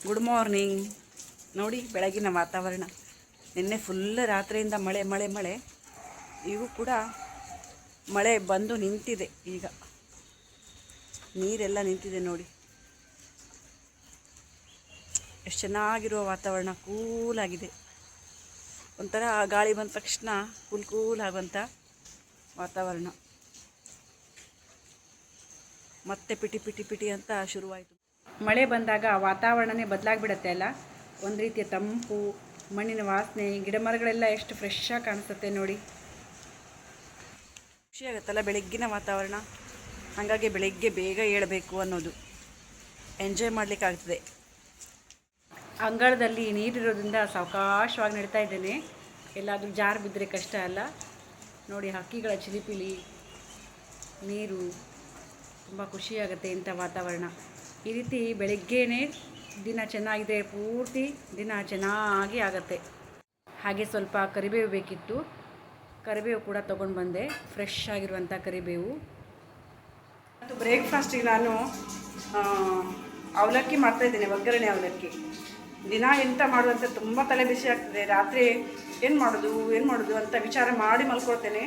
Good morning. ನೋಡಿ ಬೆಳಗಿನ ವಾತಾವರಣ. ನಿನ್ನೆ ಫುಲ್ ರಾತ್ರಿಯಿಂದ ಮಳೆ ಮಳೆ ಮಳೆ. ಈಗ ಕೂಡ ಮಳೆ ಬಂದು ನಿಂತಿದೆ. ಈಗ ನೀರೆಲ್ಲ ನಿಂತಿದೆ ನೋಡಿ. ಎಷ್ಟು ಚೆನ್ನಾಗಿರುವ ವಾತಾವರಣ, ಕೂಲಾಗಿದೆ. ಒಂಥರ ಗಾಳಿ ಬಂದ ತಕ್ಷಣ ಕೂಲ್ ಆಗುವಂಥ ವಾತಾವರಣ. ಮತ್ತೆ ಪಿಟಿ ಪಿಟಿ ಪಿಟಿ ಅಂತ ಶುರುವಾಯಿತು. ಮಳೆ ಬಂದಾಗ ವಾತಾವರಣನೇ ಬದಲಾಗಿಬಿಡುತ್ತೆ ಅಲ್ಲ. ಒಂದು ರೀತಿಯ ತಂಪು, ಮಣ್ಣಿನ ವಾಸನೆ, ಗಿಡ ಮರಗಳೆಲ್ಲ ಎಷ್ಟು ಫ್ರೆಶ್ ಆಗಿ ಕಾಣಿಸುತ್ತೆ ನೋಡಿ. ಖುಷಿಯಾಗುತ್ತಲ್ಲ ಬೆಳಗ್ಗಿನ ವಾತಾವರಣ. ಹಾಗಾಗಿ ಬೆಳಗ್ಗೆ ಬೇಗ ಏಳಬೇಕು ಅನ್ನೋದು, ಎಂಜಾಯ್ ಮಾಡಲಿಕ್ಕಾಗ್ತದೆ. ಅಂಗಳದಲ್ಲಿ ನೀರಿರೋದ್ರಿಂದ ಸಾವಕಾಶವಾಗಿ ನಡೀತಾ ಇದ್ದೇನೆ. ಎಲ್ಲಾದರೂ ಜಾರು ಬಿದ್ದರೆ ಕಷ್ಟ ಅಲ್ಲ. ನೋಡಿ ಹಕ್ಕಿಗಳ ಚಿಲಿಪಿಲಿ, ನೀರು, ತುಂಬ ಖುಷಿಯಾಗುತ್ತೆ ಇಂಥ ವಾತಾವರಣ. ಈ ರೀತಿ ಬೆಳಗ್ಗೆನೇ ದಿನ ಚೆನ್ನಾಗಿದೆ, ಪೂರ್ತಿ ದಿನ ಚೆನ್ನಾಗಿ ಆಗುತ್ತೆ. ಹಾಗೆ ಸ್ವಲ್ಪ ಕರಿಬೇವು ಬೇಕಿತ್ತು, ಕರಿಬೇವು ಕೂಡ ತೊಗೊಂಡು ಬಂದೆ, ಫ್ರೆಶ್ ಆಗಿರುವಂಥ ಕರಿಬೇವು. ಮತ್ತು ಬ್ರೇಕ್ಫಾಸ್ಟಿಗೆ ನಾನು ಅವಲಕ್ಕಿ ಮಾಡ್ತಾಯಿದ್ದೇನೆ, ಒಗ್ಗರಣೆ ಅವಲಕ್ಕಿ. ದಿನ ಎಂತ ಮಾಡುವಂಥ ತುಂಬ ತಲೆ ಬಿಸಿ ಆಗ್ತದೆ. ರಾತ್ರಿ ಏನು ಮಾಡೋದು ಅಂತ ವಿಚಾರ ಮಾಡಿ ಮಲ್ಕೊಳ್ತೇನೆ.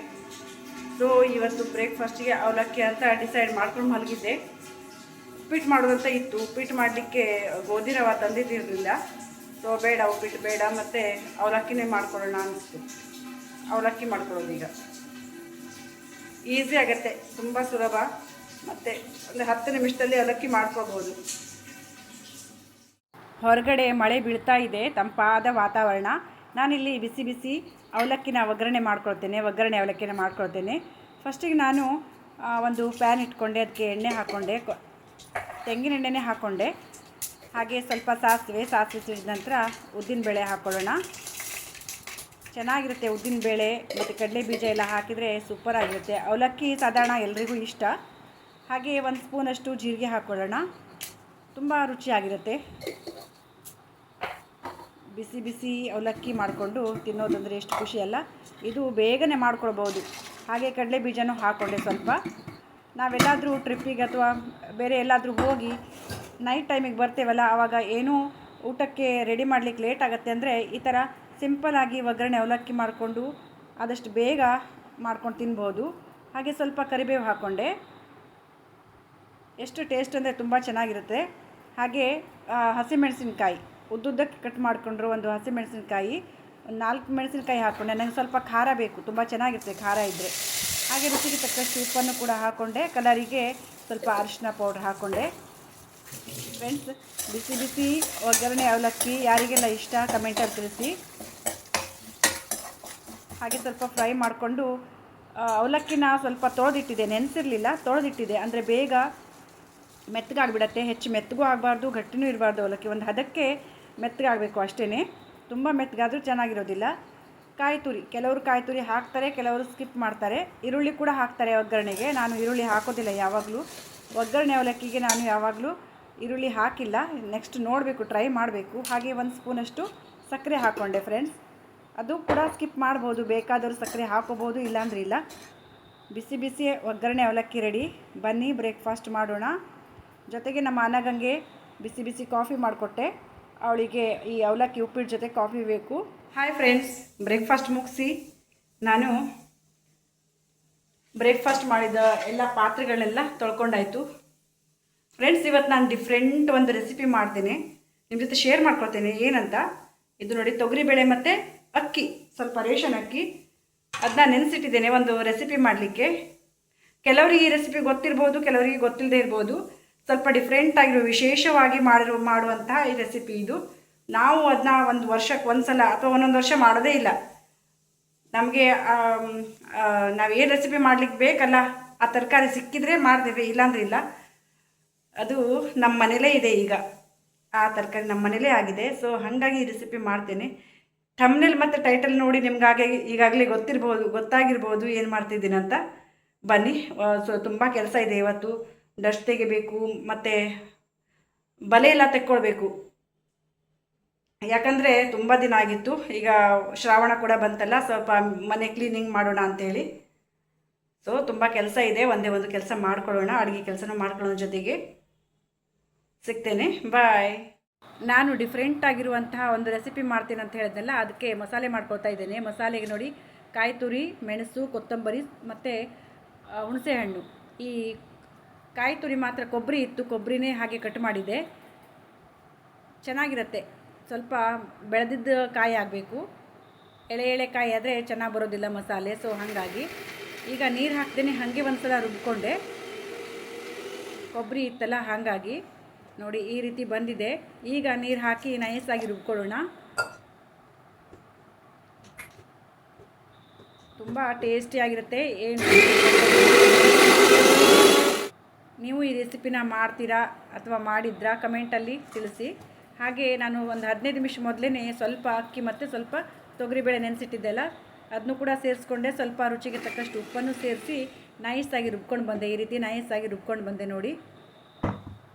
ಸೊ ಇವತ್ತು ಬ್ರೇಕ್ಫಾಸ್ಟಿಗೆ ಅವಲಕ್ಕಿ ಅಂತ ಡಿಸೈಡ್ ಮಾಡ್ಕೊಂಡು ಮಲಗಿದ್ದೆ. ಉಪ್ಪಿಟ್ಟು ಮಾಡೋದಂತ ಇತ್ತು. ಉಪ್ಪಿಟ್ಟು ಮಾಡಲಿಕ್ಕೆ ಗೋಧಿ ರವೆ ತಂದಿದ್ದಿರಲಿಲ್ಲ. ಸೊ ಬೇಡ, ಉಪ್ಪಿಟ್ಟು ಬೇಡ, ಮತ್ತು ಅವಲಕ್ಕಿನೇ ಮಾಡ್ಕೊಳ್ಳೋಣ ಅನಿಸ್ತು. ಅವಲಕ್ಕಿ ಮಾಡ್ಕೊಳ್ಳೋದು ಈಗ ಈಸಿ ಆಗುತ್ತೆ, ತುಂಬ ಸುಲಭ. ಮತ್ತು ಒಂದು 10 ನಿಮಿಷದಲ್ಲಿ ಅವಲಕ್ಕಿ ಮಾಡ್ಕೊಳ್ಬೋದು. ಹೊರಗಡೆ ಮಳೆ ಬೀಳ್ತಾ ಇದೆ, ತಂಪಾದ ವಾತಾವರಣ. ನಾನಿಲ್ಲಿ ಬಿಸಿ ಬಿಸಿ ಅವಲಕ್ಕಿನ ಒಗ್ಗರಣೆ ಮಾಡ್ಕೊಳ್ತೇನೆ. ಫಸ್ಟಿಗೆ ನಾನು ಒಂದು ಪ್ಯಾನ್ ಇಟ್ಕೊಂಡೆ, ಅದಕ್ಕೆ ಎಣ್ಣೆ ಹಾಕ್ಕೊಂಡೆ, ತೆಂಗಿನ ಎಣ್ಣೆನೇ ಹಾಕ್ಕೊಂಡೆ. ಹಾಗೆ ಸ್ವಲ್ಪ ಸಾಸಿವೆ ಸಿಡಿದ ನಂತರ ಉದ್ದಿನಬೇಳೆ ಹಾಕ್ಕೊಳ್ಳೋಣ. ಚೆನ್ನಾಗಿರುತ್ತೆ ಉದ್ದಿನಬೇಳೆ ಮತ್ತು ಕಡಲೆ ಬೀಜ ಎಲ್ಲ ಹಾಕಿದರೆ ಸೂಪರಾಗಿರುತ್ತೆ. ಅವಲಕ್ಕಿ ಸಾಧಾರಣ ಎಲ್ರಿಗೂ ಇಷ್ಟ. ಹಾಗೆ 1 ಸ್ಪೂನಷ್ಟು ಜೀರಿಗೆ ಹಾಕ್ಕೊಳ್ಳೋಣ, ತುಂಬ ರುಚಿಯಾಗಿರುತ್ತೆ. ಬಿಸಿ ಬಿಸಿ ಅವಲಕ್ಕಿ ಮಾಡಿಕೊಂಡು ತಿನ್ನೋದಂದರೆ ಎಷ್ಟು ಖುಷಿ ಅಲ್ಲ. ಇದು ಬೇಗನೆ ಮಾಡ್ಕೊಳ್ಬೋದು. ಹಾಗೆ ಕಡಲೆ ಬೀಜನೂ ಹಾಕ್ಕೊಂಡೆ ಸ್ವಲ್ಪ. ನಾವೆಲ್ಲಾದರೂ ಟ್ರಿಪ್ಪಿಗೆ ಅಥವಾ ಬೇರೆ ಎಲ್ಲಾದರೂ ಹೋಗಿ ನೈಟ್ ಟೈಮಿಗೆ ಬರ್ತೇವಲ್ಲ, ಆವಾಗ ಏನೂ ಊಟಕ್ಕೆ ರೆಡಿ ಮಾಡಲಿಕ್ಕೆ ಲೇಟ್ ಆಗುತ್ತೆ ಅಂದರೆ ಈ ಥರ ಸಿಂಪಲ್ಲಾಗಿ ಒಗ್ಗರಣೆ ಅವಲಕ್ಕಿ ಮಾಡಿಕೊಂಡು ಆದಷ್ಟು ಬೇಗ ಮಾಡ್ಕೊಂಡು ತಿನ್ಬೋದು. ಹಾಗೆ ಸ್ವಲ್ಪ ಕರಿಬೇವು ಹಾಕ್ಕೊಂಡೆ. ಎಷ್ಟು ಟೇಸ್ಟ್ ಅಂದರೆ ತುಂಬ ಚೆನ್ನಾಗಿರುತ್ತೆ. ಹಾಗೆ ಹಸಿಮೆಣಸಿನ್ಕಾಯಿ ಉದ್ದುದ್ದಕ್ಕೆ ಕಟ್ ಮಾಡಿಕೊಂಡ್ರು ಒಂದು ಹಸಿಮೆಣಸಿನ್ಕಾಯಿ, 4 ಮೆಣಸಿನ್ಕಾಯಿ ಹಾಕ್ಕೊಂಡೆ. ನನಗೆ ಸ್ವಲ್ಪ ಖಾರ ಬೇಕು, ತುಂಬ ಚೆನ್ನಾಗಿರುತ್ತೆ ಖಾರ ಇದ್ದರೆ. ಹಾಗೆ ರುಚಿಗೆ ತಕ್ಕಷ್ಟು ಉಪ್ಪನ್ನು ಕೂಡ ಹಾಕ್ಕೊಂಡೆ. ಕಲರಿಗೆ ಸ್ವಲ್ಪ ಅರಿಶಿನ ಪೌಡ್ರ್ ಹಾಕ್ಕೊಂಡೆ. ಫ್ರೆಂಡ್ಸ್, ಬಿಸಿ ಬಿಸಿ ಒಗ್ಗರಣೆ ಅವಲಕ್ಕಿ ಯಾರಿಗೆಲ್ಲ ಇಷ್ಟ ಕಮೆಂಟಲ್ಲಿ ತಿಳಿಸಿ. ಹಾಗೆ ಸ್ವಲ್ಪ ಫ್ರೈ ಮಾಡಿಕೊಂಡು ಅವಲಕ್ಕಿನ ಸ್ವಲ್ಪ ತೊಳೆದಿಟ್ಟಿದೆ, ನೆನೆಸಿರಲಿಲ್ಲ, ತೊಳೆದಿಟ್ಟಿದೆ. ಅಂದರೆ ಬೇಗ ಮೆತ್ತಗಾಗಿಬಿಡತ್ತೆ. ಹೆಚ್ಚು ಮೆತ್ತಗೂ ಆಗಬಾರ್ದು, ಗಟ್ಟಿನೂ ಇರಬಾರ್ದು. ಅವಲಕ್ಕಿ ಒಂದು ಹದಕ್ಕೆ ಮೆತ್ತಗಾಗಬೇಕು ಅಷ್ಟೇ. ತುಂಬ ಮೆತ್ತಗಾದರೂ ಚೆನ್ನಾಗಿರೋದಿಲ್ಲ. ಕಾಯಿ ತುರಿ, ಕೆಲವರು ಕಾಯಿ ತುರಿ ಹಾಕ್ತಾರೆ, ಕೆಲವರು ಸ್ಕಿಪ್ ಮಾಡ್ತಾರೆ. ಈರುಳ್ಳಿ ಕೂಡ ಹಾಕ್ತಾರೆ ಒಗ್ಗರಣೆಗೆ. ನಾನು ಈರುಳ್ಳಿ ಹಾಕೋದಿಲ್ಲ ಯಾವಾಗಲೂ. ಒಗ್ಗರಣೆ ಅವಲಕ್ಕಿಗೆ ನಾನು ಯಾವಾಗಲೂ ಈರುಳ್ಳಿ ಹಾಕಿಲ್ಲ. ನೆಕ್ಸ್ಟ್ ನೋಡಬೇಕು, ಟ್ರೈ ಮಾಡಬೇಕು. ಹಾಗೆ 1 ಸ್ಪೂನಷ್ಟು ಸಕ್ಕರೆ ಹಾಕ್ಕೊಂಡೆ ಫ್ರೆಂಡ್ಸ್. ಅದು ಕೂಡ ಸ್ಕಿಪ್ ಮಾಡ್ಬೋದು, ಬೇಕಾದರೂ ಸಕ್ಕರೆ ಹಾಕೋಬೋದು, ಇಲ್ಲಾಂದ್ರೆ ಇಲ್ಲ. ಬಿಸಿ ಬಿಸಿ ಒಗ್ಗರಣೆ ಅವಲಕ್ಕಿ ರೆಡಿ. ಬನ್ನಿ ಬ್ರೇಕ್ಫಾಸ್ಟ್ ಮಾಡೋಣ. ಜೊತೆಗೆ ನಮ್ಮ ಅನಗಂಗೆ ಬಿಸಿ ಬಿಸಿ ಕಾಫಿ ಮಾಡಿಕೊಟ್ಟೆ. ಅವಳಿಗೆ ಈ ಅವಲಕ್ಕಿ ಉಪ್ಪಿಟ್ಟು ಜೊತೆ ಕಾಫಿ ಬೇಕು. ಹಾಯ್ ಫ್ರೆಂಡ್ಸ್, ಬ್ರೇಕ್ಫಾಸ್ಟ್ ಮುಗಿಸಿ ನಾನು ಬ್ರೇಕ್ಫಾಸ್ಟ್ ಮಾಡಿದ ಎಲ್ಲ ಪಾತ್ರೆಗಳೆಲ್ಲ ತೊಳ್ಕೊಂಡಾಯಿತು. ಫ್ರೆಂಡ್ಸ್, ಇವತ್ತು ನಾನು ಡಿಫ್ರೆಂಟ್ ಒಂದು ರೆಸಿಪಿ ಮಾಡ್ತೇನೆ, ನಿಮ್ಮ ಜೊತೆ ಶೇರ್ ಮಾಡ್ಕೊಳ್ತೇನೆ. ಏನಂತ, ಇದು ನೋಡಿ, ತೊಗರಿಬೇಳೆ ಮತ್ತು ಅಕ್ಕಿ, ಸ್ವಲ್ಪ ರೇಷನ್ ಅಕ್ಕಿ, ಅದನ್ನ ನೆನೆಸಿಟ್ಟಿದ್ದೇನೆ ಒಂದು ರೆಸಿಪಿ ಮಾಡಲಿಕ್ಕೆ. ಕೆಲವರಿಗೆ ಈ ರೆಸಿಪಿ ಗೊತ್ತಿರ್ಬೋದು, ಕೆಲವರಿಗೆ ಗೊತ್ತಿಲ್ಲದೆ ಇರ್ಬೋದು. ಸ್ವಲ್ಪ ಡಿಫ್ರೆಂಟ್ ಆಗಿರೋ, ವಿಶೇಷವಾಗಿ ಮಾಡುವಂತಹ ಈ ರೆಸಿಪಿ ಇದು. ನಾವು ಅದನ್ನ ಒಂದು ವರ್ಷಕ್ಕೆ ಒಂದು ಸಲ ಅಥವಾ ಒಂದೊಂದು ವರ್ಷ ಮಾಡೋದೇ ಇಲ್ಲ. ನಮಗೆ ನಾವೇನು ರೆಸಿಪಿ ಮಾಡಲಿಕ್ಕೆ ಬೇಕಲ್ಲ ಆ ತರಕಾರಿ ಸಿಕ್ಕಿದ್ರೆ ಮಾಡ್ತೇವೆ, ಇಲ್ಲಾಂದ್ರೆ ಇಲ್ಲ. ಅದು ನಮ್ಮ ಮನೇಲೇ ಇದೆ ಈಗ, ಆ ತರಕಾರಿ ನಮ್ಮ ಮನೇಲೇ ಆಗಿದೆ. ಸೊ ಹಾಗಾಗಿ ಈ ರೆಸಿಪಿ ಮಾಡ್ತೇನೆ. ಥಂಬ್ನೇಲ್ ಮತ್ತು ಟೈಟಲ್ ನೋಡಿ ನಿಮ್ಗಾಗೆ ಈಗಾಗಲೇ ಗೊತ್ತಾಗಿರ್ಬೋದು ಏನು ಮಾಡ್ತಿದ್ದೀನಿ ಅಂತ. ಬನ್ನಿ. ಸೊ ತುಂಬ ಕೆಲಸ ಇದೆ ಇವತ್ತು. ಡಸ್ಟ್ ತೆಗಿಬೇಕು, ಮತ್ತು ಬಲೆ ಎಲ್ಲ ತೆಕ್ಕೊಳ್ಬೇಕು. ಯಾಕಂದರೆ ತುಂಬ ದಿನ ಆಗಿತ್ತು. ಈಗ ಶ್ರಾವಣ ಕೂಡ ಬಂತಲ್ಲ, ಸ್ವಲ್ಪ ಮನೆ ಕ್ಲೀನಿಂಗ್ ಮಾಡೋಣ ಅಂಥೇಳಿ. ಸೊ ತುಂಬ ಕೆಲಸ ಇದೆ, ಒಂದೇ ಒಂದು ಕೆಲಸ ಮಾಡ್ಕೊಳ್ಳೋಣ. ಅಡುಗೆ ಕೆಲಸನೂ ಮಾಡ್ಕೊಳ್ಳೋಣ, ಜೊತೆಗೆ ಸಿಗ್ತೇನೆ. ಬಾಯ್. ನಾನು ಡಿಫ್ರೆಂಟ್ ಆಗಿರುವಂತಹ ಒಂದು ರೆಸಿಪಿ ಮಾಡ್ತೀನಿ ಅಂತ ಹೇಳಿದ್ನಲ್ಲ, ಅದಕ್ಕೆ ಮಸಾಲೆ ಮಾಡ್ಕೊಳ್ತಾ ಇದ್ದೇನೆ. ಮಸಾಲೆಗೆ ನೋಡಿ, ಕಾಯಿ ತುರಿ, ಮೆಣಸು, ಕೊತ್ತಂಬರಿ ಮತ್ತು ಹುಣಸೆಹಣ್ಣು. ಈ ಕಾಯಿ ತುರಿ ಮಾತ್ರ ಕೊಬ್ಬರಿ ಇತ್ತು, ಕೊಬ್ಬರಿನೇ ಹಾಗೆ ಕಟ್ ಮಾಡಿದೆ. ಚೆನ್ನಾಗಿರುತ್ತೆ. ಸ್ವಲ್ಪ ಬೆಳೆದಿದ್ದ ಕಾಯಿ ಆಗಬೇಕು, ಎಳೆ ಎಳೆ ಕಾಯಿ ಆದರೆ ಚೆನ್ನಾಗಿ ಬರೋದಿಲ್ಲ ಮಸಾಲೆ. ಸೊ ಹಾಗಾಗಿ ಈಗ ನೀರು ಹಾಕ್ದೇನೆ ಹಾಗೆ ಒಂದು ಸಲ ರುಬ್ಕೊಂಡೆ. ಕೊಬ್ಬರಿ ಇತ್ತಲ್ಲ, ಹಾಗಾಗಿ ನೋಡಿ ಈ ರೀತಿ ಬಂದಿದೆ. ಈಗ ನೀರು ಹಾಕಿ ನೈಸಾಗಿ ರುಬ್ಕೊಳ್ಳೋಣ. ತುಂಬ ಟೇಸ್ಟಿಯಾಗಿರುತ್ತೆ. ಏನು ನೀವು ಈ ರೆಸಿಪಿನ ಮಾಡ್ತೀರಾ ಅಥವಾ ಮಾಡಿದ್ರಾ ಕಮೆಂಟಲ್ಲಿ ತಿಳಿಸಿ. ಹಾಗೆ ನಾನು ಒಂದು 15 ನಿಮಿಷ ಮೊದಲೇ ಸ್ವಲ್ಪ ಅಕ್ಕಿ ಮತ್ತು ಸ್ವಲ್ಪ ತೊಗರಿಬೇಳೆ ನೆನೆಸಿಟ್ಟಿದ್ದೆಲ್ಲ ಅದನ್ನು ಕೂಡ ಸೇರಿಸ್ಕೊಂಡೆ. ಸ್ವಲ್ಪ ರುಚಿಗೆ ತಕ್ಕಷ್ಟು ಉಪ್ಪನ್ನು ಸೇರಿಸಿ ನೈಸಾಗಿ ರುಬ್ಕೊಂಡು ಬಂದೆ. ಈ ರೀತಿ ನೈಸಾಗಿ ರುಬ್ಕೊಂಡು ಬಂದೆ ನೋಡಿ.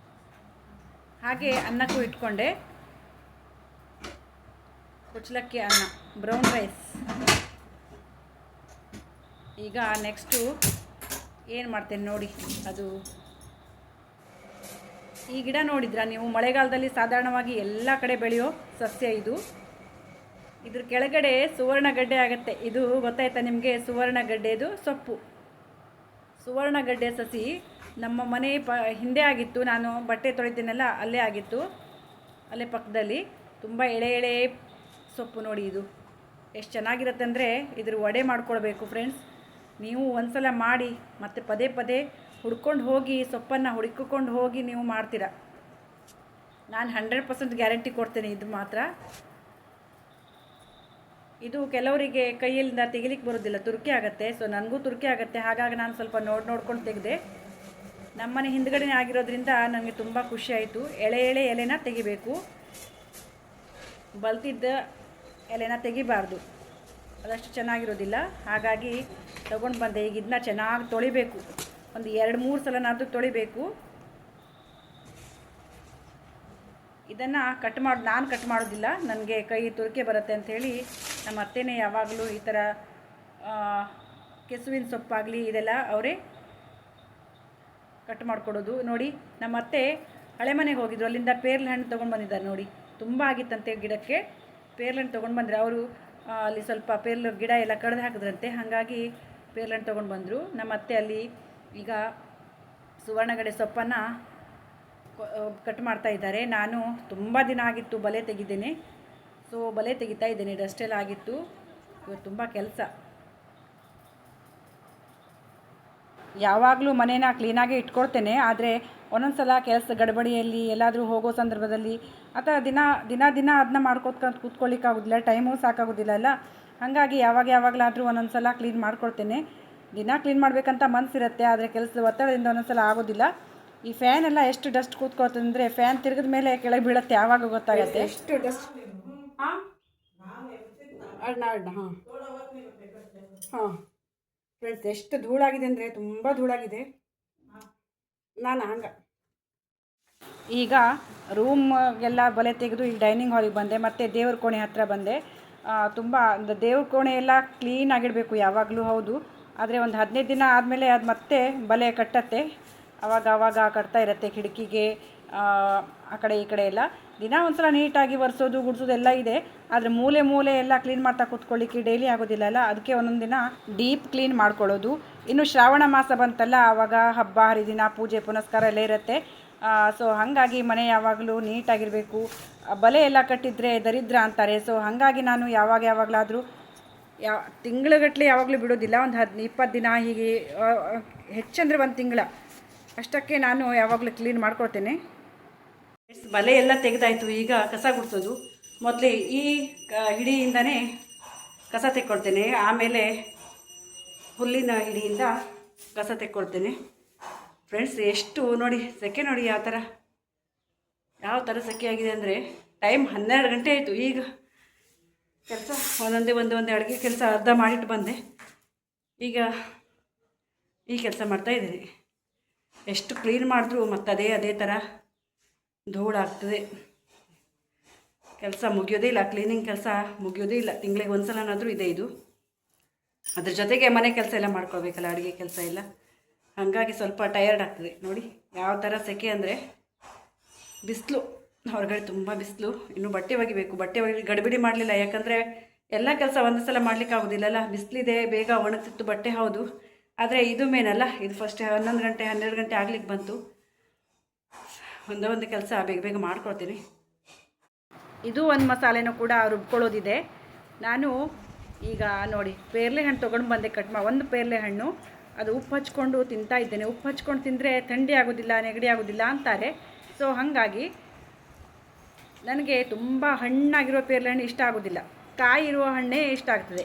ಹಾಗೆ ಅನ್ನಕ್ಕೂ ಇಟ್ಕೊಂಡೆ, ಕುಚ್ಚಲಕ್ಕಿ ಅನ್ನ, ಬ್ರೌನ್ ರೈಸ್. ಈಗ ನೆಕ್ಸ್ಟು ಏನು ಮಾಡ್ತೇನೆ ನೋಡಿ. ಅದು ಈ ಗಿಡ ನೋಡಿದ್ರಾ ನೀವು? ಮಳೆಗಾಲದಲ್ಲಿ ಸಾಧಾರಣವಾಗಿ ಎಲ್ಲ ಕಡೆ ಬೆಳೆಯೋ ಸಸ್ಯ ಇದು. ಇದ್ರ ಕೆಳಗಡೆ ಸುವರ್ಣಗಡ್ಡೆ ಆಗುತ್ತೆ. ಇದು ಗೊತ್ತಾಯ್ತಾ ನಿಮಗೆ? ಸುವರ್ಣಗಡ್ಡೆದು ಸೊಪ್ಪು, ಸುವರ್ಣಗಡ್ಡೆ ಸಸಿ ನಮ್ಮ ಮನೆ ಹಿಂದೆ ಆಗಿತ್ತು. ನಾನು ಬಟ್ಟೆ ತೊಳಿತೀನಲ್ಲ, ಅಲ್ಲೇ ಆಗಿತ್ತು, ಅಲ್ಲೇ ಪಕ್ಕದಲ್ಲಿ. ತುಂಬ ಎಳೆ ಎಳೆ ಸೊಪ್ಪು ನೋಡಿ. ಇದು ಎಷ್ಟು ಚೆನ್ನಾಗಿರುತ್ತೆ ಅಂದರೆ ಇದ್ರ ವಡೆ ಮಾಡ್ಕೊಳ್ಬೇಕು ಫ್ರೆಂಡ್ಸ್. ನೀವು ಒಂದು ಸಲ ಮಾಡಿ ಮತ್ತು ಪದೇ ಪದೇ ಹುಡ್ಕೊಂಡು ಹೋಗಿ, ಸೊಪ್ಪನ್ನು ಹುಡುಕಿಕೊಂಡು ಹೋಗಿ ನೀವು ಮಾಡ್ತೀರಾ. ನಾನು 100% ಗ್ಯಾರಂಟಿ ಕೊಡ್ತೇನೆ. ಇದು ಮಾತ್ರ, ಇದು ಕೆಲವರಿಗೆ ಕೈಯಿಂದ ತೆಗಿಲಿಕ್ಕೆ ಬರೋದಿಲ್ಲ, ತುರ್ಕಿ ಆಗುತ್ತೆ. ಸೊ ನನಗೂ ತುರ್ಕಿ ಆಗುತ್ತೆ, ಹಾಗಾಗಿ ನಾನು ಸ್ವಲ್ಪ ನೋಡ್ಕೊಂಡು ತೆಗೆದೆ. ನಮ್ಮನೆ ಹಿಂದ್ಗಡೆ ಆಗಿರೋದ್ರಿಂದ ನನಗೆ ತುಂಬ ಖುಷಿ ಆಯಿತು. ಎಳೆ ಎಳೆ ಎಲೆನ ತೆಗಿಬೇಕು, ಬಲ್ತಿದ್ದ ಎಲೆನ ತೆಗಿಬಾರ್ದು, ಅದಷ್ಟು ಚೆನ್ನಾಗಿರೋದಿಲ್ಲ. ಹಾಗಾಗಿ ತಗೊಂಡು ಬಂದೆ. ಈಗ ಇದನ್ನ ಚೆನ್ನಾಗಿ ತೊಳಿಬೇಕು, ಒಂದು 2-3 ಸಲನಾದರೂ ತೊಳಿಬೇಕು. ಇದನ್ನು ನಾನು ಕಟ್ ಮಾಡೋದಿಲ್ಲ, ನನಗೆ ಕೈ ತುರ್ಕೆ ಬರುತ್ತೆ ಅಂಥೇಳಿ ನಮ್ಮ ಅತ್ತೆನೇ ಯಾವಾಗಲೂ ಈ ಥರ ಕೆಸುವಿನ ಸೊಪ್ಪಾಗಲಿ ಇದೆಲ್ಲ ಅವರೇ ಕಟ್ ಮಾಡಿಕೊಡೋದು. ನೋಡಿ, ನಮ್ಮ ಅತ್ತೆ ಹಳೆ ಮನೆಗೆ ಹೋಗಿದ್ರು, ಅಲ್ಲಿಂದ ಪೇರ್ಲೆ ಹಣ್ಣು ತೊಗೊಂಡು ಬಂದಿದ್ದಾರೆ ನೋಡಿ. ತುಂಬ ಆಗಿತ್ತಂತೆ ಗಿಡಕ್ಕೆ, ಪೇರ್ಲೆ ಹಣ್ಣು ತೊಗೊಂಡು ಬಂದರೆ ಅವರು ಅಲ್ಲಿ ಸ್ವಲ್ಪ ಪೇರ್ಲೆ ಗಿಡ ಎಲ್ಲ ಕಡ್ದು ಹಾಕಿದ್ರಂತೆ. ಹಾಗಾಗಿ ಪೇರ್ಲೆ ಹಣ್ಣು ತೊಗೊಂಡು ಬಂದರು ನಮ್ಮ ಅತ್ತೆ. ಅಲ್ಲಿ ಈಗ ಸುವರ್ಣಗಡ್ಡೆ ಸೊಪ್ಪನ್ನು ಕಟ್ ಮಾಡ್ತಾ ಇದ್ದಾರೆ. ನಾನು ತುಂಬ ದಿನ ಆಗಿತ್ತು ಬಲೆ ತೆಗಿದ್ದೇನೆ, ಸೊ ಬಲೆ ತೆಗಿತಾ ಇದ್ದೇನೆ. ಡಸ್ಟೆಲ್ಲ ಆಗಿತ್ತು, ಇವತ್ತು ತುಂಬ ಕೆಲಸ. ಯಾವಾಗಲೂ ಮನೇನ ಕ್ಲೀನಾಗಿ ಇಟ್ಕೊಳ್ತೇನೆ, ಆದರೆ ಒಂದೊಂದು ಸಲ ಕೆಲಸ ಗಡಬಡಿಯಲ್ಲಿ ಎಲ್ಲಾದರೂ ಹೋಗೋ ಸಂದರ್ಭದಲ್ಲಿ ಅಥವಾ ದಿನ ಅದನ್ನ ಮಾಡ್ಕೊತ್ಕೊಂಡು ಕೂತ್ಕೊಳ್ಳಿಕ್ಕಾಗೋದಿಲ್ಲ, ಟೈಮು ಸಾಕಾಗೋದಿಲ್ಲ ಅಲ್ಲ. ಹಾಗಾಗಿ ಯಾವಾಗಲಾದರೂ ಒಂದೊಂದು ಸಲ ಕ್ಲೀನ್ ಮಾಡ್ಕೊಳ್ತೇನೆ. ದಿನ ಕ್ಲೀನ್ ಮಾಡಬೇಕಂತ ಮನಸ್ಸಿರುತ್ತೆ, ಆದರೆ ಕೆಲಸದ ಒತ್ತಡದಿಂದ ಒಂದೊಂದು ಸಲ ಆಗೋದಿಲ್ಲ. ಈ ಫ್ಯಾನ್ ಎಲ್ಲ ಎಷ್ಟು ಡಸ್ಟ್ ಕೂತ್ಕೊಳ್ತಂದರೆ ಫ್ಯಾನ್ ತಿರುಗಿದ ಮೇಲೆ ಕೆಳಗೆ ಬೀಳುತ್ತೆ, ಆವಾಗ ಗೊತ್ತಾಗುತ್ತೆ ಎಷ್ಟು ಡಸ್ಟ್. ಹಾಂ ಹಾಂ ಫ್ರೆಂಡ್ಸ್, ಎಷ್ಟು ಧೂಳಾಗಿದೆ ಅಂದರೆ ತುಂಬ ಧೂಳಾಗಿದೆ. ನಾನು ಹಂಗೆ ಈಗ ರೂಮ್ಗೆಲ್ಲ ಬಲೆ ತೆಗೆದು ಈಗ ಡೈನಿಂಗ್ ಹಾಲಿಗೆ ಬಂದೆ, ಮತ್ತು ದೇವ್ರ ಕೋಣೆ ಹತ್ತಿರ ಬಂದೆ. ತುಂಬ ದೇವ್ರ ಕೋಣೆ ಎಲ್ಲ ಕ್ಲೀನ್ ಆಗಿಡಬೇಕು ಯಾವಾಗಲೂ, ಹೌದು. ಆದರೆ ಒಂದು 15 ದಿನ ಆದಮೇಲೆ ಅದು ಮತ್ತೆ ಬಲೆ ಕಟ್ಟತ್ತೆ, ಆವಾಗ ಕಟ್ತಾ ಇರುತ್ತೆ. ಕಿಟಕಿಗೆ ಆ ಕಡೆ ಈ ಕಡೆ ಎಲ್ಲ ದಿನ ಒಂದ್ಸಲ ನೀಟಾಗಿ ಒರೆಸೋದು ಗುಡಿಸೋದು ಎಲ್ಲ ಇದೆ. ಆದರೆ ಮೂಲೆ ಎಲ್ಲ ಕ್ಲೀನ್ ಮಾಡ್ತಾ ಕೂತ್ಕೊಳ್ಳಿಕ್ಕೆ ಡೈಲಿ ಆಗೋದಿಲ್ಲ ಅಲ್ಲ, ಅದಕ್ಕೆ ಒಂದೊಂದು ದಿನ ಡೀಪ್ ಕ್ಲೀನ್ ಮಾಡ್ಕೊಳ್ಳೋದು. ಇನ್ನು ಶ್ರಾವಣ ಮಾಸ ಬಂತಲ್ಲ, ಆವಾಗ ಹಬ್ಬ ಹರಿದಿನ ಪೂಜೆ ಪುನಸ್ಕಾರ ಎಲ್ಲ ಇರುತ್ತೆ. ಸೊ ಹಾಗಾಗಿ ಮನೆ ಯಾವಾಗಲೂ ನೀಟಾಗಿರಬೇಕು. ಬಲೆ ಎಲ್ಲ ಕಟ್ಟಿದರೆ ದರಿದ್ರ ಅಂತಾರೆ. ಸೊ ಹಾಗಾಗಿ ನಾನು ಯಾವಾಗಲಾದರೂ ತಿಂಗಳುಗಟ್ಟಲೆ ಯಾವಾಗಲೂ ಬಿಡೋದಿಲ್ಲ, ಒಂದು 20 ದಿನ ಹೀಗೆ, ಹೆಚ್ಚಂದರೆ 1 ತಿಂಗಳ ಅಷ್ಟಕ್ಕೆ ನಾನು ಯಾವಾಗಲೂ ಕ್ಲೀನ್ ಮಾಡ್ಕೊಳ್ತೇನೆ. ಬಲೆ ಎಲ್ಲ ತೆಗೆದಾಯಿತು, ಈಗ ಕಸ ಗುಡಿಸೋದು. ಮೊದಲೇ ಈ ಹಿಡಿಯಿಂದನೇ ಕಸ ತೆಕ್ಕೊಳ್ತೇನೆ, ಆಮೇಲೆ ಹುಲ್ಲಿನ ಹಿಡಿಯಿಂದ ಕಸ ತೆಕ್ಕೊಳ್ತೇನೆ. ಫ್ರೆಂಡ್ಸ್, ಎಷ್ಟು ನೋಡಿ ಸೆಕೆ ನೋಡಿ, ಯಾವ ಥರ ಸೆಕೆ ಆಗಿದೆ ಅಂದರೆ, ಟೈಮ್ 12 ಗಂಟೆ ಆಯಿತು. ಈಗ ಕೆಲಸ ಒಂದು ಅಡುಗೆ ಕೆಲಸ ಅರ್ಧ ಮಾಡಿಟ್ಟು ಬಂದೆ, ಈಗ ಈ ಕೆಲಸ ಮಾಡ್ತಾಯಿದ್ದೀನಿ. ಎಷ್ಟು ಕ್ಲೀನ್ ಮಾಡಿದ್ರೂ ಮತ್ತು ಅದೇ ಥರ ಧೂಳಾಗ್ತದೆ. ಕೆಲಸ ಮುಗಿಯೋದೇ ಇಲ್ಲ, ಕ್ಲೀನಿಂಗ್ ಕೆಲಸ ಮುಗಿಯೋದೇ ಇಲ್ಲ. ತಿಂಗಳಿಗೆ ಒಂದು ಸಲನಾದರೂ ಇದೆ ಇದು. ಅದ್ರ ಜೊತೆಗೆ ಮನೆ ಕೆಲಸ ಎಲ್ಲ ಮಾಡ್ಕೊಳ್ಬೇಕಲ್ಲ, ಅಡುಗೆ ಕೆಲಸ ಎಲ್ಲ. ಹಾಗಾಗಿ ಸ್ವಲ್ಪ ಟಯರ್ಡ್ ಆಗ್ತದೆ ನೋಡಿ. ಯಾವ ಥರ ಸೆಕೆ ಅಂದರೆ, ಬಿಸಿಲು ಹೊರಗಡೆ ತುಂಬ ಬಿಸಿಲು, ಇನ್ನು ಬಟ್ಟೆ ಒಗಿಬೇಕು. ಬಟ್ಟೆ ಒಗಿ ಗಡಿಬಿಡಿ ಮಾಡಲಿಲ್ಲ, ಯಾಕಂದರೆ ಎಲ್ಲ ಕೆಲಸ ಒಂದೇ ಸಲ ಮಾಡಲಿಕ್ಕೆ ಆಗೋದಿಲ್ಲಲ್ಲ. ಬಿಸಿಲಿದೆ, ಬೇಗ ಒಣಗ್ತಿತ್ತು ಬಟ್ಟೆ, ಹೌದು. ಆದರೆ ಇದು ಮೇನಲ್ಲ, ಇದು ಫಸ್ಟ್ 11 ಗಂಟೆ 12 ಗಂಟೆ ಆಗ್ಲಿಕ್ಕೆ ಬಂತು. ಒಂದೇ ಕೆಲಸ ಬೇಗ ಬೇಗ ಮಾಡ್ಕೊಳ್ತೀನಿ. ಇದು ಒಂದು ಮಸಾಲೆನೂ ಕೂಡ ರುಬ್ಕೊಳ್ಳೋದಿದೆ. ನಾನು ಈಗ ನೋಡಿ ಪೇರ್ಲೆ ಹಣ್ಣು ತೊಗೊಂಡು ಬಂದೆ, ಒಂದು ಪೇರ್ಲೆ ಹಣ್ಣು, ಅದು ಉಪ್ಪು ಹಚ್ಕೊಂಡು ತಿಂತಾ ಇದ್ದೇನೆ. ಉಪ್ಪು ಹಚ್ಕೊಂಡು ತಿಂದರೆ ಥಂಡಿ ಆಗೋದಿಲ್ಲ, ನೆಗಡಿ ಆಗೋದಿಲ್ಲ ಅಂತಾರೆ. ಸೊ ಹಾಗಾಗಿ ನನಗೆ ತುಂಬ ಹಣ್ಣಾಗಿರೋ ಪೇರ್ಲೆ ಹಣ್ಣು ಇಷ್ಟ ಆಗೋದಿಲ್ಲ, ಕಾಯಿ ಇರುವ ಹಣ್ಣೇ ಇಷ್ಟ ಆಗ್ತದೆ.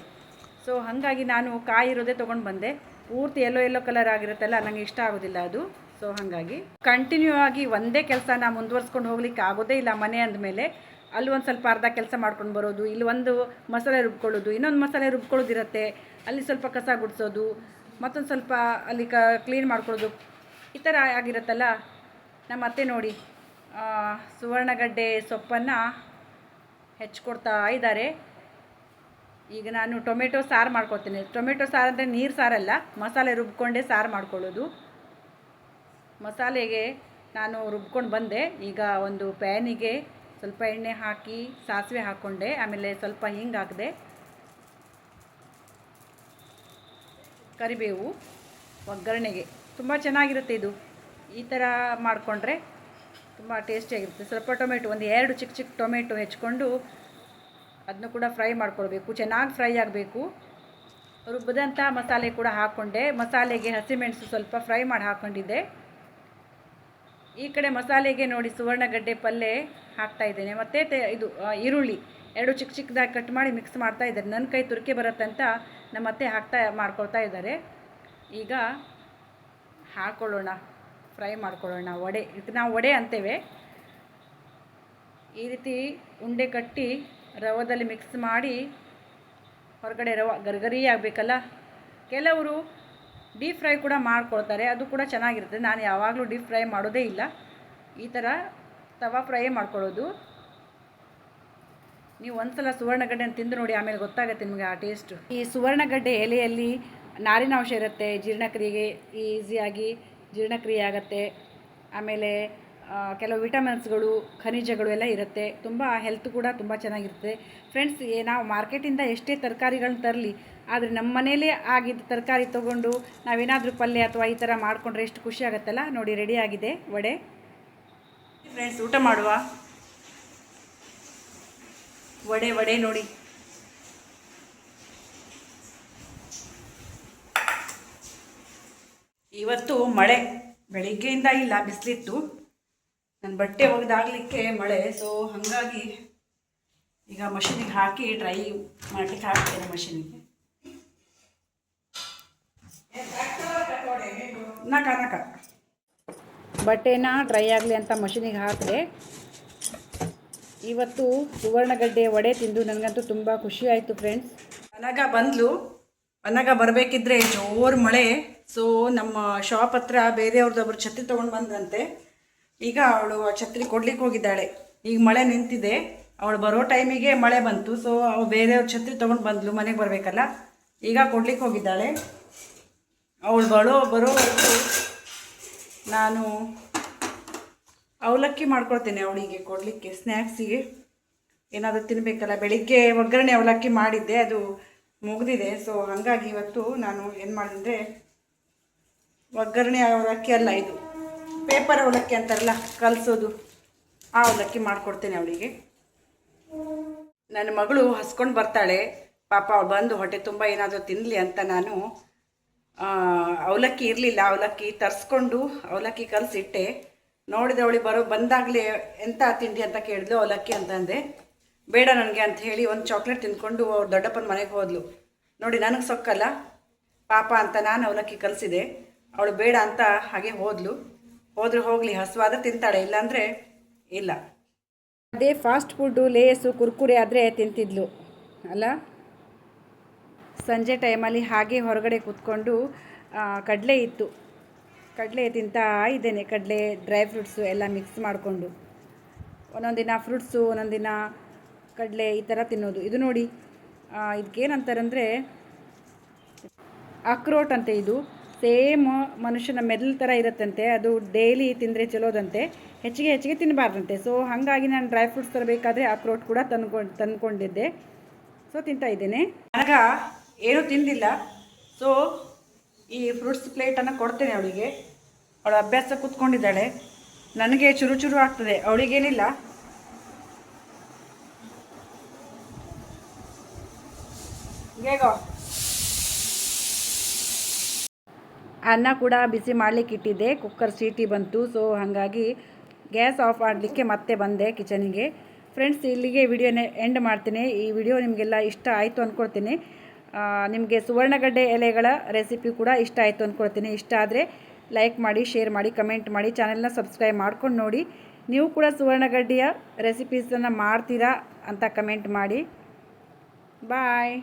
ಸೊ ಹಾಗಾಗಿ ನಾನು ಕಾಯಿ ಇರೋದೇ ತೊಗೊಂಡು ಬಂದೆ. ಪೂರ್ತಿ ಎಲ್ಲೋ ಕಲರ್ ಆಗಿರುತ್ತಲ್ಲ, ನನಗೆ ಇಷ್ಟ ಆಗೋದಿಲ್ಲ ಅದು. ಸೊ ಹಾಗಾಗಿ ಕಂಟಿನ್ಯೂ ಆಗಿ ಒಂದೇ ಕೆಲಸನ ಮುಂದುವರ್ಸ್ಕೊಂಡು ಹೋಗ್ಲಿಕ್ಕೆ ಆಗೋದೇ ಇಲ್ಲ. ಮನೆ ಅಂದಮೇಲೆ ಅಲ್ಲಿ ಒಂದು ಸ್ವಲ್ಪ ಅರ್ಧ ಕೆಲಸ ಮಾಡ್ಕೊಂಡು ಬರೋದು, ಇಲ್ಲಿ ಒಂದು ಮಸಾಲೆ ರುಬ್ಕೊಳ್ಳೋದು, ಇನ್ನೊಂದು ಮಸಾಲೆ ರುಬ್ಕೊಳ್ಳೋದಿರುತ್ತೆ, ಅಲ್ಲಿ ಸ್ವಲ್ಪ ಕಸ ಗುಡಿಸೋದು, ಮತ್ತೊಂದು ಸ್ವಲ್ಪ ಅಲ್ಲಿ ಕ್ಲೀನ್ ಮಾಡ್ಕೊಳ್ಳೋದು, ಈ ಥರ ಆಗಿರುತ್ತಲ್ಲ. ನಮ್ಮ ಅತ್ತೆ ನೋಡಿ ಸುವರ್ಣಗಡ್ಡೆ ಸೊಪ್ಪನ್ನು ಹೆಚ್ಚಿಕೊಡ್ತಾ ಇದ್ದಾರೆ. ಈಗ ನಾನು ಟೊಮೆಟೊ ಸಾರು ಮಾಡ್ಕೊಳ್ತೀನಿ. ಟೊಮೆಟೊ ಸಾರು ಅಂದರೆ ನೀರು ಸಾರಲ್ಲ, ಮಸಾಲೆ ರುಬ್ಕೊಂಡೇ ಸಾರು ಮಾಡ್ಕೊಳ್ಳೋದು. ಮಸಾಲೆಗೆ ನಾನು ರುಬ್ಕೊಂಡು ಬಂದೆ. ಈಗ ಒಂದು ಪ್ಯಾನಿಗೆ ಸ್ವಲ್ಪ ಎಣ್ಣೆ ಹಾಕಿ ಸಾಸಿವೆ ಹಾಕ್ಕೊಂಡೆ, ಆಮೇಲೆ ಸ್ವಲ್ಪ ಹಿಂಗೆ ಹಾಕಿದೆ, ಕರಿಬೇವು, ಒಗ್ಗರಣೆಗೆ. ತುಂಬ ಚೆನ್ನಾಗಿರುತ್ತೆ ಇದು, ಈ ಥರ ಮಾಡಿಕೊಂಡ್ರೆ ತುಂಬ ಟೇಸ್ಟಿಯಾಗಿರುತ್ತೆ. ಸ್ವಲ್ಪ ಟೊಮೆಟೊ, ಒಂದು 2 ಚಿಕ್ಕ ಚಿಕ್ಕ ಟೊಮೆಟೊ ಹೆಚ್ಕೊಂಡು ಅದನ್ನು ಕೂಡ ಫ್ರೈ ಮಾಡ್ಕೊಳ್ಬೇಕು, ಚೆನ್ನಾಗಿ ಫ್ರೈ ಆಗಬೇಕು. ರುಬ್ಬಿದಂಥ ಮಸಾಲೆ ಕೂಡ ಹಾಕ್ಕೊಂಡೆ. ಮಸಾಲೆಗೆ ಹಸಿಮೆಣಸು ಸ್ವಲ್ಪ ಫ್ರೈ ಮಾಡಿ ಹಾಕ್ಕೊಂಡಿದ್ದೆ. ಈ ಕಡೆ ಮಸಾಲೆಗೆ ನೋಡಿ ಸುವರ್ಣಗಡ್ಡೆ ಪಲ್ಯ ಹಾಕ್ತಾಯಿದ್ದೇನೆ, ಮತ್ತು ಇದು ಈರುಳ್ಳಿ 2 ಚಿಕ್ಕ ಚಿಕ್ಕದಾಗಿ ಕಟ್ ಮಾಡಿ ಮಿಕ್ಸ್ ಮಾಡ್ತಾ ಇದ್ದಾರೆ. ನನ್ನ ಕೈ ತುರ್ಕೆ ಬರುತ್ತಂತ ನಮ್ಮ ಅತ್ತೆ ಮಾಡ್ಕೊಳ್ತಾ ಇದ್ದಾರೆ. ಈಗ ಹಾಕ್ಕೊಳ್ಳೋಣ, ಫ್ರೈ ಮಾಡ್ಕೊಳ್ಳೋಣ. ವಡೆ, ಇದಕ್ಕೆ ನಾವು ವಡೆ ಅಂತೇವೆ. ಈ ರೀತಿ ಉಂಡೆ ಕಟ್ಟಿ ರವದಲ್ಲಿ ಮಿಕ್ಸ್ ಮಾಡಿ, ಹೊರಗಡೆ ರವೆ ಗರಿಗರಿ ಆಗಬೇಕಲ್ಲ. ಕೆಲವರು ಡೀಪ್ ಫ್ರೈ ಕೂಡ ಮಾಡ್ಕೊಳ್ತಾರೆ, ಅದು ಕೂಡ ಚೆನ್ನಾಗಿರುತ್ತೆ. ನಾನು ಯಾವಾಗಲೂ ಡೀಪ್ ಫ್ರೈ ಮಾಡೋದೇ ಇಲ್ಲ, ಈ ಥರ ತವಾ ಫ್ರೈ ಮಾಡ್ಕೊಳ್ಳೋದು. ನೀವು ಒಂದ್ಸಲ ಸುವರ್ಣಗಡ್ಡೆನ ತಿಂದು ನೋಡಿ, ಆಮೇಲೆ ಗೊತ್ತಾಗುತ್ತೆ ನಿಮಗೆ ಆ ಟೇಸ್ಟು. ಈ ಸುವರ್ಣಗಡ್ಡೆ ಎಲೆಯಲ್ಲಿ ನಾರಿನಾಂಶ ಇರುತ್ತೆ, ಜೀರ್ಣಕ್ರಿಯೆಗೆ ಈಸಿಯಾಗಿ ಜೀರ್ಣಕ್ರಿಯೆ ಆಗುತ್ತೆ. ಆಮೇಲೆ ಕೆಲವು ವಿಟಮಿನ್ಸ್ಗಳು, ಖನಿಜಗಳು ಎಲ್ಲ ಇರುತ್ತೆ. ತುಂಬ ಹೆಲ್ತ್ ಕೂಡ ತುಂಬ ಚೆನ್ನಾಗಿರುತ್ತೆ ಫ್ರೆಂಡ್ಸ್. ನಾವು ಮಾರ್ಕೆಟಿಂದ ಎಷ್ಟೇ ತರಕಾರಿಗಳನ್ನ ತರಲಿ, ಆದರೆ ನಮ್ಮ ಮನೇಲೇ ಆಗಿದ್ದ ತರಕಾರಿ ತೊಗೊಂಡು ನಾವೇನಾದರೂ ಪಲ್ಯ ಅಥವಾ ಈ ಥರ ಮಾಡಿಕೊಂಡ್ರೆ ಎಷ್ಟು ಖುಷಿ ಆಗುತ್ತಲ್ಲ. ನೋಡಿ ರೆಡಿ ಆಗಿದೆ ವಡೆ. ಫ್ರೆಂಡ್ಸ್ ಊಟ ಮಾಡುವ. ವಡೆ ನೋಡಿ, ಇವತ್ತು ಮಳೆ ಬೆಳಿಗ್ಗೆಯಿಂದ ಇಲ್ಲ, ಬಿಸಿಲಿತ್ತು. ನನ್ನ ಬಟ್ಟೆ ಒಗೆದಾಗಲಿಕ್ಕೆ ಮಳೆ. ಸೊ ಹಾಗಾಗಿ ಈಗ ಮಷೀನಿಗೆ ಹಾಕಿ ಡ್ರೈ ಮಾಡಲಿಕ್ಕೆ ಹಾಕ್ತೇನೆ ಮಷೀನಿಗೆ. ನಕ ಬಟ್ಟೆನ ಡ್ರೈ ಆಗಲಿ ಅಂತ ಮಷೀನಿಗೆ ಹಾಕಿದೆ. ಇವತ್ತು ಸುವರ್ಣಗಡ್ಡೆ ವಡೆ ತಿಂದು ನನಗಂತೂ ತುಂಬ ಖುಷಿ ಆಯಿತು ಫ್ರೆಂಡ್ಸ್. ಅನಗ ಬರಬೇಕಿದ್ರೆ ಜೋರು ಮಳೆ. ಸೊ ನಮ್ಮ ಶಾಪ್ ಹತ್ರ ಬೇರೆಯವ್ರದ್ದೊಬ್ರು ಛತ್ರಿ ತೊಗೊಂಡು ಬಂದ್ರಂತೆ. ಈಗ ಅವಳು ಆ ಛತ್ರಿ ಕೊಡ್ಲಿಕ್ಕೆ ಹೋಗಿದ್ದಾಳೆ. ಈಗ ಮಳೆ ನಿಂತಿದೆ, ಅವಳು ಬರೋ ಟೈಮಿಗೆ ಮಳೆ ಬಂತು. ಸೊ ಅವಳು ಬೇರೆಯವ್ರ ಛತ್ರಿ ತೊಗೊಂಡು ಬಂದ್ಲು, ಮನೆಗೆ ಬರಬೇಕಲ್ಲ. ಈಗ ಕೊಡ್ಲಿಕ್ಕೆ ಹೋಗಿದ್ದಾಳೆ. ಅವಳು ಬರೋವರೆಗೂ ನಾನು ಅವಲಕ್ಕಿ ಮಾಡ್ಕೊಳ್ತೇನೆ ಅವಳಿಗೆ ಕೊಡಲಿಕ್ಕೆ. ಸ್ನ್ಯಾಕ್ಸಿಗೆ ಏನಾದರೂ ತಿನ್ನಬೇಕಲ್ಲ. ಬೆಳಿಗ್ಗೆ ಒಗ್ಗರಣೆ ಅವಲಕ್ಕಿ ಮಾಡಿದ್ದೆ, ಅದು ಮುಗಿದಿದೆ. ಸೊ ಹಾಗಾಗಿ ಇವತ್ತು ನಾನು ಏನು ಮಾಡಿದ್ರೆ, ಒಗ್ಗರಣೆ ಅವಲಕ್ಕಿ ಅಲ್ಲ, ಇದು ಪೇಪರ್ ಅವಲಕ್ಕಿ ಅಂತಾರಲ್ಲ, ಕಲಸೋದು, ಆ ಅವಲಕ್ಕಿ ಮಾಡಿಕೊಡ್ತೇನೆ ಅವಳಿಗೆ. ನನ್ನ ಮಗಳು ಹಸ್ಕೊಂಡು ಬರ್ತಾಳೆ ಪಾಪ. ಅವಳು ಬಂದು ಹೊಟ್ಟೆ ತುಂಬ ಏನಾದರೂ ತಿನ್ನಲಿ ಅಂತ ನಾನು ಅವಲಕ್ಕಿ ಇರಲಿಲ್ಲ, ಅವಲಕ್ಕಿ ತರಿಸ್ಕೊಂಡು ಅವಲಕ್ಕಿ ಕಲಸಿಟ್ಟೆ. ನೋಡಿದ್ರೆ ಅವಳಿಗೆ ಬಂದಾಗಲೇ ಎಂಥ ತಿಂಡಿ ಅಂತ ಕೇಳಿದ್ಲು. ಅವಲಕ್ಕಿ ಅಂತಂದೆ. ಬೇಡ ನನಗೆ ಅಂತ ಹೇಳಿ ಒಂದು ಚಾಕ್ಲೇಟ್ ತಿಂದ್ಕೊಂಡು ಅವ್ರು ದೊಡ್ಡಪ್ಪನ ಮನೆಗೆ ಹೋದ್ಲು. ನೋಡಿ ನನಗೆ ಸೊಕ್ಕಲ್ಲ ಪಾಪ ಅಂತ ನಾನು ಅವಲಕ್ಕಿ ಕಲಿಸಿದೆ. ಅವಳು ಬೇಡ ಅಂತ ಹಾಗೆ ಹೋದ್ರೆ ಹೋಗಲಿ, ಹಸುವಾದ ತಿಂತಾಳೆ, ಇಲ್ಲಾಂದರೆ ಇಲ್ಲ. ಅದೇ ಫಾಸ್ಟ್ ಫುಡ್ಡು, ಲೇಸು, ಕುರ್ಕುರೆ ಆದರೆ ತಿಂತಿದ್ಲು ಅಲ್ಲ. ಸಂಜೆ ಟೈಮಲ್ಲಿ ಹಾಗೆ ಹೊರಗಡೆ ಕೂತ್ಕೊಂಡು ಕಡಲೆ ಇತ್ತು, ಕಡಲೆ ತಿಂತಾ ಇದ್ದೇನೆ. ಕಡಲೆ, ಡ್ರೈ ಫ್ರೂಟ್ಸು ಎಲ್ಲ ಮಿಕ್ಸ್ ಮಾಡಿಕೊಂಡು, ಒಂದೊಂದು ದಿನ ಫ್ರೂಟ್ಸು, ಒಂದೊಂದು ದಿನ ಕಡಲೆ, ಈ ಥರ ತಿನ್ನೋದು. ಇದು ನೋಡಿ, ಇದಕ್ಕೇನಂತಾರಂದರೆ ಅಕ್ರೋಟ್ ಅಂತೆ. ಇದು ಸೇಮ್ ಮನುಷ್ಯನ ಮೆದುಳು ಥರ ಇರುತ್ತಂತೆ, ಅದು ಡೈಲಿ ತಿಂದರೆ ಚಲೋದಂತೆ, ಹೆಚ್ಚಿಗೆ ತಿನ್ನಬಾರ್ದಂತೆ. ಸೊ ಹಾಗಾಗಿ ನಾನು ಡ್ರೈ ಫ್ರೂಟ್ಸ್ ತರಬೇಕಾದ್ರೆ ಅಕ್ರೋಟ್ ಕೂಡ ತಂದ್ಕೊಂಡಿದ್ದೆ. ಸೊ ತಿಂತಾ ಇದ್ದೇನೆ. ನನಗ ಏನೂ ತಿಂದಿಲ್ಲ. ಸೊ ಈ ಫ್ರೂಟ್ಸ್ ಪ್ಲೇಟನ್ನು ಕೊಡ್ತೇನೆ ಅವಳಿಗೆ. ಅವಳ ಅಭ್ಯಾಸ ಕೂತ್ಕೊಂಡಿದ್ದಾಳೆ. ನನಗೆ ಚುರು ಆಗ್ತದೆ, ಅವಳಿಗೇನಿಲ್ಲ. ಹೇಗೋ ಅನ್ನ ಕೂಡ ಬಿಸಿ ಮಾಡಲಿಕ್ಕೆ ಇಟ್ಟಿದ್ದೆ, ಕುಕ್ಕರ್ ಸೀಟಿ ಬಂತು. ಸೊ ಹಾಗಾಗಿ ಗ್ಯಾಸ್ ಆಫ್ ಮಾಡಲಿಕ್ಕೆ ಮತ್ತೆ ಬಂದೆ ಕಿಚನಿಗೆ. ಫ್ರೆಂಡ್ಸ್, ಇಲ್ಲಿಗೆ ವಿಡಿಯೋನ ಎಂಡ್ ಮಾಡ್ತೀನಿ. ಈ ವಿಡಿಯೋ ನಿಮಗೆಲ್ಲ ಇಷ್ಟ ಆಯಿತು ಅಂದ್ಕೊಳ್ತೀನಿ. ನಿಮಗೆ ಸುವರ್ಣಗಡ್ಡೆ ಎಲೆಗಳ ರೆಸಿಪಿ ಕೂಡ ಇಷ್ಟ ಆಯಿತು ಅಂದ್ಕೊಳ್ತೀನಿ. ಇಷ್ಟ ಆದರೆ ಲೈಕ್ ಮಾಡಿ, ಶೇರ್ ಮಾಡಿ, ಕಮೆಂಟ್ ಮಾಡಿ, ಚಾನೆಲ್ನ ಸಬ್ಸ್ಕ್ರೈಬ್ ಮಾಡ್ಕೊಂಡು ನೋಡಿ. ನೀವು ಕೂಡ ಸುವರ್ಣಗಡ್ಡೆಯ ರೆಸಿಪೀಸನ್ನು ಮಾಡ್ತೀರಾ ಅಂತ ಕಮೆಂಟ್ ಮಾಡಿ. ಬಾಯ್.